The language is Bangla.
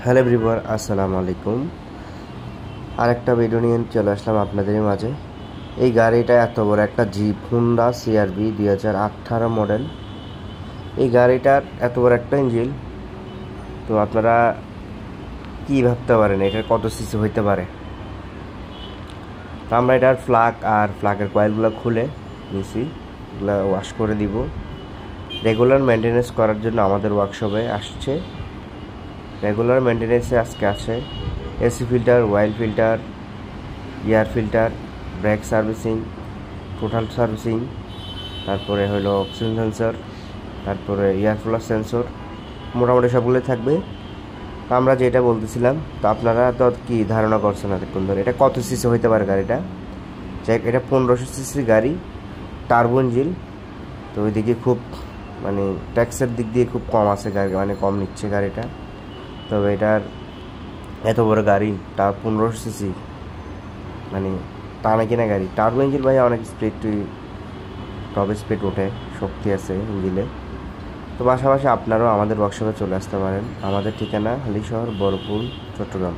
হ্যালো এভরিওয়ান, আসসালামু আলাইকুম। আরেকটা ভিডিও নিয়ে চলে আসলাম আপনাদের মাঝে। এই গাড়িটা এত বড় একটা জিপ হুন্ডা সিআরভি 2018 মডেল। এই গাড়িটার এত বড় একটা ইঞ্জিন, তো আপনারা কি ভাবতে পারেন এটার কত সিসি হইতে পারে? তো আমরা এটার ফ্লাগের কয়েলগুলো খুলে নিছি, এগুলো ওয়াশ করে দিব। রেগুলার মেনটেনেন্স করার জন্য আমাদের ওয়ার্কশপে আসছে। রেগুলার মেনটেনেন্সে আজকে আছে AC filter, oil filter, air filter, brake servicing, total servicing, তারপরে হলো অক্সিজেন সেন্সর, তারপরে এয়ার ফ্লাশ সেন্সর, মোটামুটি সবগুলোই থাকবে। তো আমরা যেটা বলতেছিলাম, তো আপনারা তো কি ধারণা করছেন এতক্ষণ ধরে এটা কত সিসি হইতে পারে গাড়িটা? যাই, এটা 1500 সিসি গাড়ি, টার্বো ইঞ্জিন। তো ওইদিকে খুব মানে ট্যাক্সের দিক দিয়ে খুব কম আছে গাড়ি, মানে কম নিচ্ছে গাড়িটা। তবে এটার এত বড় গাড়ি, তা 1500 সিসি, মানে টানা কিনা গাড়ি। টার্বো ইঞ্জিন ভাই অনেক স্পিড, টপ স্পিড ওঠে, শক্তি আছে ইঞ্জিনে। তো পাশাপাশি আপনারাও আমাদের ওয়ার্কশপে চলে আসতে পারেন। আমাদের ঠিকানা হালিশহর, বরপুর, চট্টগ্রাম।